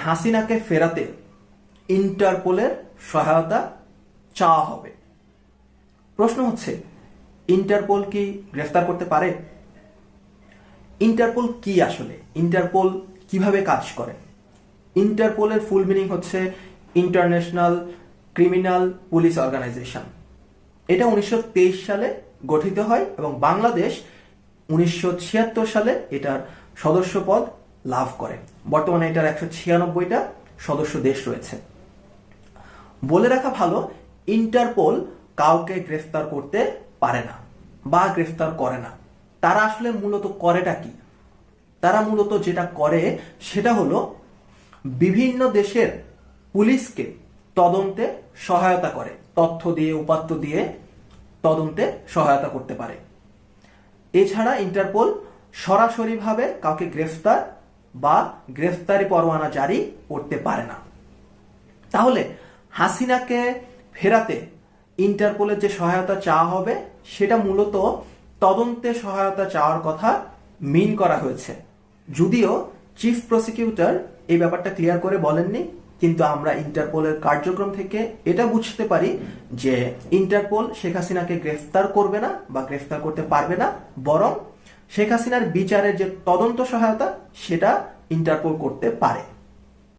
হাসিনাকে ফেরাতে ইন্টারপোলের সহায়তা চাওয়া হবে। প্রশ্ন হচ্ছে, ইন্টারপোল কি গ্রেফতার করতে পারে? ইন্টারপোল কি আসলে? ইন্টারপোল কিভাবে কাজ করে? ইন্টারপোলের ফুল মিনিং হচ্ছে ইন্টারন্যাশনাল ক্রিমিনাল পুলিশ অর্গানাইজেশন। এটা 1923 সালে গঠিত হয় এবং বাংলাদেশ 1976 সালে এটার সদস্য পদ লাভ করে। বর্তমানে এটার 196টা সদস্য দেশ রয়েছে। বলে রাখা ভালো, ইন্টারপোল কাউকে গ্রেফতার করতে পারে না বা গ্রেফতার করে না। তারা আসলে মূলত করেটা কি? তারা মূলত যেটা করে সেটা হলো বিভিন্ন দেশের পুলিশকে তদন্তে সহায়তা করে, তথ্য দিয়ে উপাত্ত দিয়ে তদন্তে সহায়তা করতে পারে। এছাড়া ইন্টারপোল সরাসরিভাবে কাউকে গ্রেফতার বা গ্রেফতারি পরোয়ানা জারি করতে পারে না। তাহলে হাসিনাকে ফেরাতে ইন্টারপোলের যে সহায়তা চাওয়া হবে সেটা মূলত তদন্তে সহায়তা চাওয়ার কথা মিন করা হয়েছে। যদিও চিফ প্রসিকিউটর এই ব্যাপারটা ক্লিয়ার করে বলেননি, কিন্তু আমরা ইন্টারপোলের কার্যক্রম থেকে এটা বুঝতে পারি যে ইন্টারপোল শেখ হাসিনাকে গ্রেফতার করবে না বা গ্রেফতার করতে পারবে না, বরং শেখ হাসিনার বিচারের যে তদন্ত সহায়তা সেটা ইন্টারপোল করতে পারে।